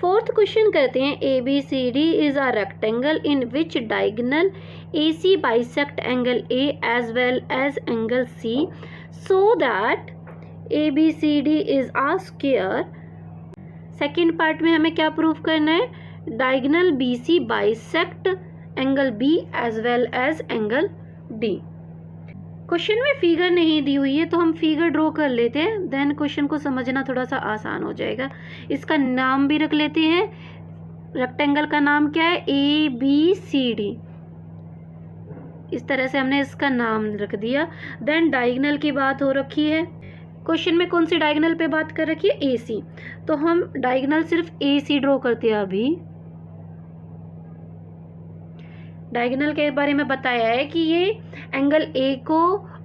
Fourth question करते हैं, A B C D is a rectangle in which diagonal A C bisect angle A as well as angle C so that A B C D is a square. Second part में हमें क्या prove करना है, diagonal B C bisect angle B as well as angle D. Question में figure नहीं दी हुई है तो हम फिगर ड्रॉ कर लेते हैं, देन क्वेश्चन को समझना थोड़ा सा आसान हो जाएगा। इसका नाम भी रख लेते हैं, रेक्टेंगल का नाम क्या है, ए बी सी डी। इस तरह से हमने इसका नाम रख दिया। देन डायगोनल की बात हो रखी है, क्वेश्चन में कौन सी डायगोनल पे बात कर रखी है, ए सी, तो हम डायगोनल सिर्फ ए सी ड्रॉ करते हैं। अभी डायगोनल के बारे में बताया है कि ये एंगल ए को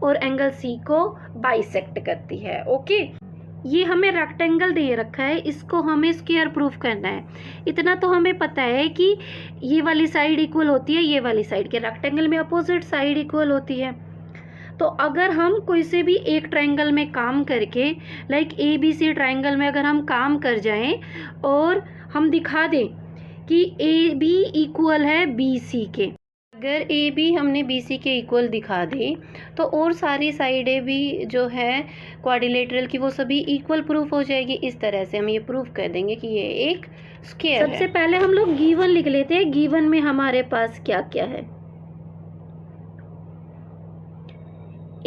और एंगल सी को बाइसेक्ट करती है। ओके, ये हमें रेक्टेंगल दे रखा है, इसको हमें स्क्वायर प्रूफ करना है। इतना तो हमें पता है कि ये वाली साइड इक्वल होती है ये वाली साइड के, रेक्टेंगल में अपोजिट साइड इक्वल होती है। तो अगर हम कोई से भी एक ट्रायंगल में काम करके, like A B C triangle में अगर हम काम कर जाएं और हम दिखा दें कि ए बी इक्वल है बी सी के, अगर ए बी हमने बी सी के इक्वल दिखा दी तो और सारी साइडें भी जो है क्वाड्रिलेटरल की वो सभी इक्वल प्रूफ हो जाएगी। इस तरह से हम ये प्रूफ कर देंगे कि ये एक स्क्वायर है। सबसे पहले हम लोग गिवन लिख लेते हैं, गिवन में हमारे पास क्या क्या है,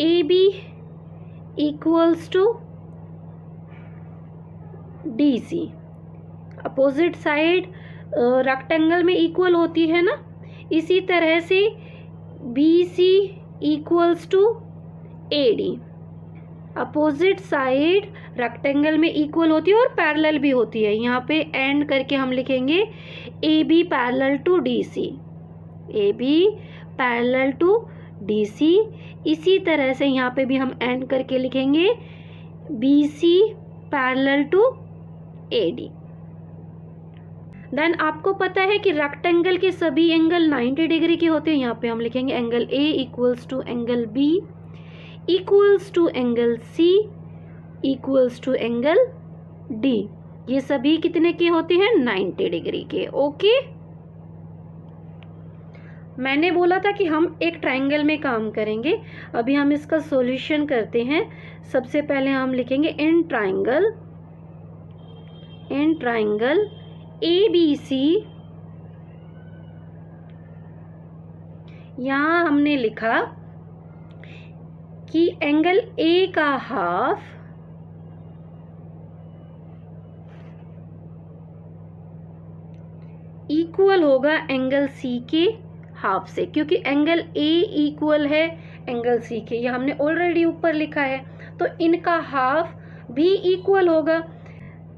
A B equals to D C, opposite side rectangle में इक्वल होती है ना, इसी तरह से B C equals to A D, opposite side rectangle में इक्वल होती है और पैरेलल भी होती है। यहाँ पे एंड करके हम लिखेंगे A B parallel to D C, A B parallel to D C. इसी तरह से यहाँ पे भी हम एंड करके लिखेंगे B C parallel to A D. Then आपको पता है कि रेक्टेंगल के सभी एंगल 90 डिग्री के होते हैं। यहाँ पे हम लिखेंगे angle A equals to angle B equals to angle C equals to angle D. ये सभी कितने के होते हैं, 90 डिग्री के। ओके, मैंने बोला था कि हम एक ट्रायंगल में काम करेंगे। अभी हम इसका सॉल्यूशन करते हैं। सबसे पहले हम लिखेंगे इन ट्रायंगल ए बी सी, यहां हमने लिखा कि एंगल ए का हाफ इक्वल होगा एंगल सी के हाफ से, क्योंकि एंगल ए इक्वल है एंगल सी के, ये हमने ऑलरेडी ऊपर लिखा है, तो इनका हाफ भी इक्वल होगा।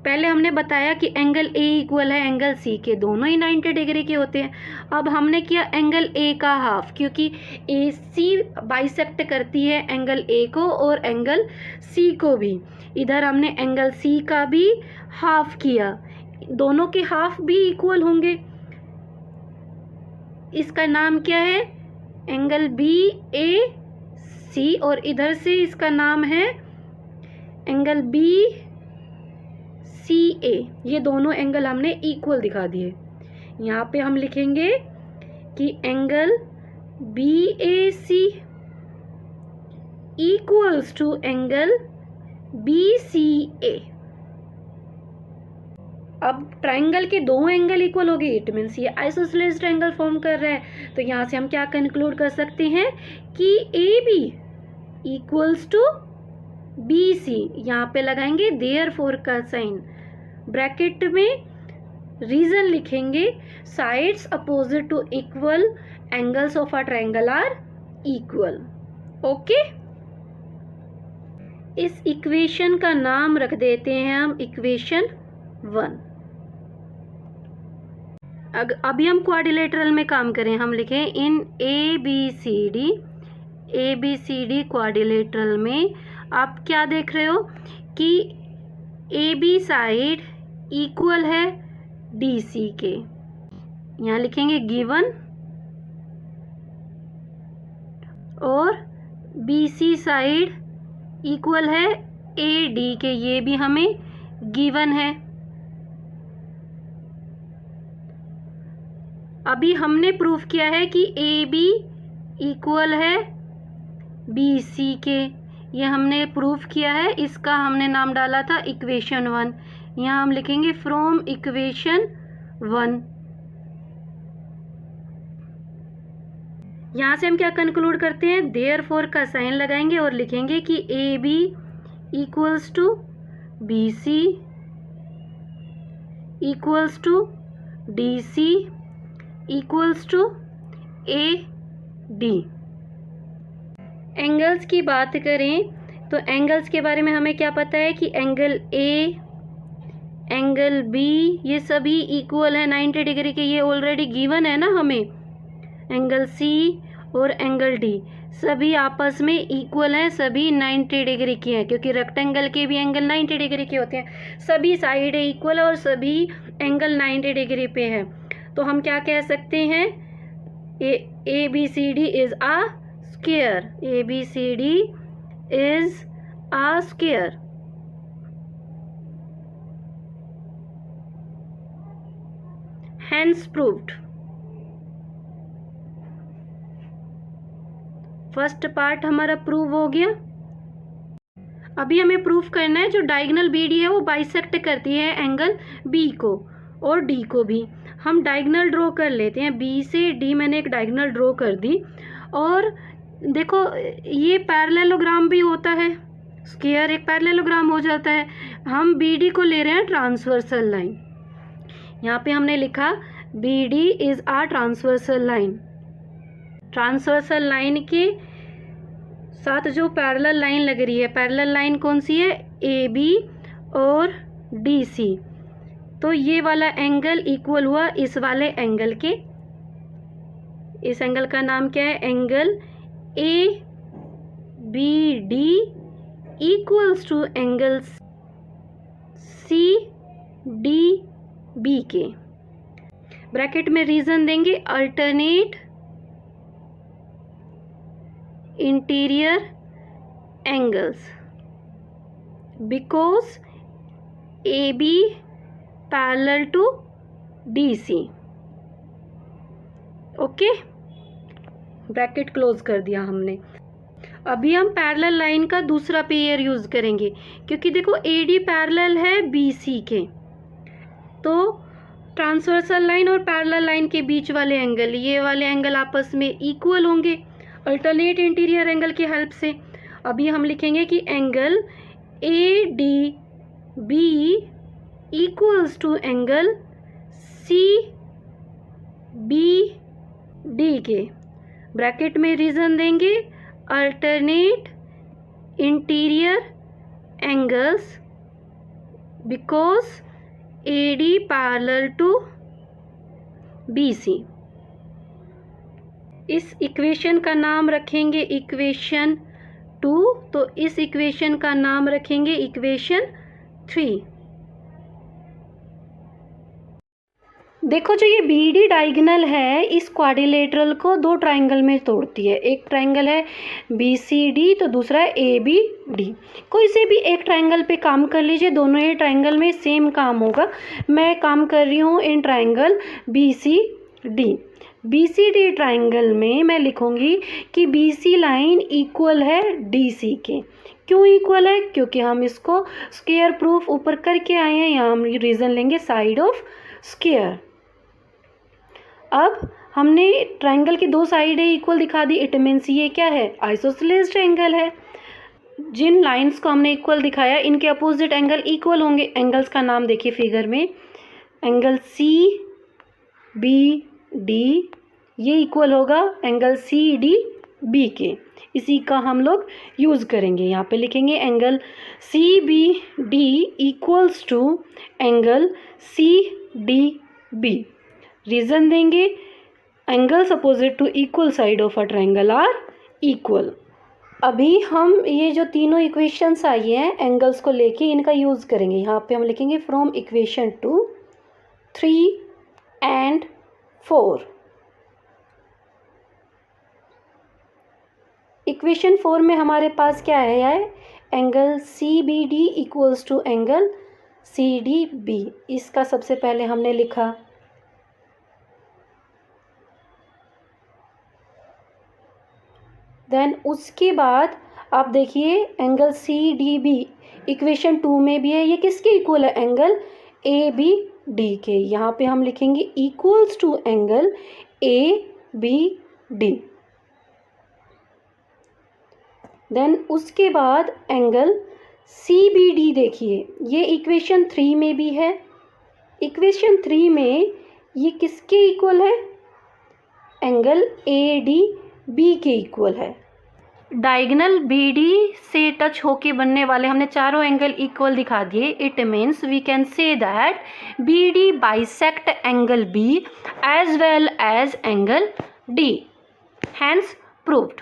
पहले हमने बताया कि एंगल ए इक्वल है एंगल सी के, दोनों ही 90 डिग्री के होते हैं। अब हमने किया एंगल ए का हाफ, क्योंकि ए सी बाइसेक्ट करती है एंगल ए को और एंगल सी को भी। इधर हमने एंगल सी का भी हाफ किया, दोनों के हाफ भी इक्वल होंगे। इसका नाम क्या है, एंगल बी ए सी, और इधर से इसका नाम है एंगल बी सी ए। ये दोनों एंगल हमने इक्वल दिखा दिए। यहाँ पे हम लिखेंगे कि angle B A C equals to angle B C A. अब ट्रायंगल के दो एंगल इक्वल हो गए, इट मीन्स ये आइसोसेलेस ट्रायंगल फॉर्म कर रहा है। तो यहाँ से हम क्या कंक्लूड कर सकते हैं कि A B equals to B C. यहाँ पे लगाएंगे देयरफॉर का साइन, ब्रैकेट में रीजन लिखेंगे, sides opposite to equal angles of a triangle are equal. Okay, इस इक्वेशन का नाम रख देते हैं हम इक्वेशन 1। अभी हम क्वाड्रिलेटरल में काम करें, हम लिखें in A B C D quadrilateral में आप क्या देख रहे हो कि ए बी साइड इक्वल है डी सी के। यहाँ लिखेंगे गिवन, और बी सी साइड इक्वल है ए डी के, ये भी हमें गिवन है। अभी हमने प्रूफ किया है कि ए बी इक्वल है बी सी के, ये हमने प्रूफ किया है, इसका हमने नाम डाला था इक्वेशन 1। यहाँ हम लिखेंगे फ्रॉम इक्वेशन 1। यहाँ से हम क्या कंक्लूड करते हैं, देयरफॉर का साइन लगाएंगे और लिखेंगे कि A B equals to B C equals to D C equals to A D. Angles की बात करें तो एंगल्स के बारे में हमें क्या पता है कि एंगल ए, एंगल बी, ये सभी इक्वल है 90 डिग्री के, ये ऑलरेडी गिवन है ना हमें। एंगल सी और एंगल डी सभी आपस में इक्वल हैं, सभी 90 डिग्री के हैं, क्योंकि रेक्टेंगल के भी एंगल 90 डिग्री के होते हैं। सभी साइड इक्वल है और सभी एंगल 90 डिग्री पे है। तो हम क्या कह सकते हैं, A B C D is a square, A B C D is a square. Hence proved। First part हमारा प्रूव हो गया। अभी हमें प्रूफ करना है जो डायगोनल बी डी है वो बाइसेक्ट करती है एंगल बी को और डी को भी। हम डायगोनल ड्रॉ कर लेते हैं, बी से डी मैंने एक डायगोनल ड्रॉ कर दी। और देखो ये पैरेललोग्राम भी होता है, स्क्वायर एक पैरेललोग्राम हो जाता है। हम बी डी को ले रहे हैं ट्रांसवर्सल लाइन। यहाँ पे हमने लिखा B D is a transversal line. Transversal line के साथ जो पैरेलल लाइन लग रही है, पैरेलल लाइन कौन सी है, ए बी और डी सी। तो ये वाला एंगल इक्वल हुआ इस वाले एंगल के। इस एंगल का नाम क्या है, angle A B D equals to angle C D B के। ब्रैकेट में रीजन देंगे, alternate interior angles because A B parallel to D C. Okay, bracket close कर दिया हमने। अभी हम पैरेलल लाइन का दूसरा पेयर यूज करेंगे, क्योंकि देखो ए डी पैरेलल है बी सी के, तो ट्रांसवर्सल लाइन और पैरेलल लाइन के बीच वाले एंगल, ये वाले एंगल आपस में इक्वल होंगे अल्टरनेट इंटीरियर एंगल की हेल्प से। अभी हम लिखेंगे कि angle A D B equals to angle C B D के। ब्रैकेट में रीजन देंगे, alternate interior angles because A D parallel to B C. इस इक्वेशन का नाम रखेंगे इक्वेशन 2, तो इस इक्वेशन का नाम रखेंगे इक्वेशन 3। देखो जो ये बी डी डायगोनल है इस क्वाड्रिलेटरल को दो ट्राइंगल में तोड़ती है। एक ट्राइंगल है बी सी डी, तो दूसरा है ए बी डी। कोई से भी एक ट्राइंगल पे काम कर लीजिए, दोनों ही ट्राइंगल में सेम काम होगा। मैं काम कर रही हूँ in triangle B C D. B C D triangle में मैं लिखूँगी कि बी सी लाइन इक्वल है डी सी के। क्यों इक्वल है, क्योंकि हम इसको स्क्वायर प्रूफ ऊपर करके आए हैं। यहाँ हम रीज़न लेंगे साइड ऑफ स्क्वायर। अब हमने ट्राइंगल की दो साइडें इक्वल दिखा दी, इट मीन्स ये क्या है, आइसोसेलेस एंगल है। जिन लाइंस को हमने इक्वल दिखाया इनके अपोजिट एंगल इक्वल होंगे। एंगल्स का नाम देखिए फिगर में, एंगल सी बी डी ये इक्वल होगा एंगल सी डी बी के। इसी का हम लोग यूज़ करेंगे। यहाँ पे लिखेंगे angle C B D equals to angle C D B. Reason देंगे, angles opposite to equal side of a triangle are equal. अभी हम ये जो तीनों इक्वेशंस आई हैं एंगल्स को लेके इनका यूज़ करेंगे। यहाँ पे हम लिखेंगे फ्रॉम इक्वेशन 2, 3 एंड 4। इक्वेशन 4 में हमारे पास क्या है, angle C B D equals to angle C D B. इसका सबसे पहले हमने लिखा देन उसके बाद आप देखिए angle C D B equation 2 में भी है, ये किसके इक्वल है, एंगल ए बी डी के। यहाँ पे हम लिखेंगे equals to angle A B D. Then उसके बाद एंगल सी बी डी देखिए, ये इक्वेशन 3 में भी है। इक्वेशन 3 में ये किसके इक्वल है, एंगल ए डी बी के इक्वल है। डायगोनल बी डी से टच होके बनने वाले हमने चारों एंगल इक्वल दिखा दिए। It means we can say that B D bisect angle B as well as angle D, hence proved.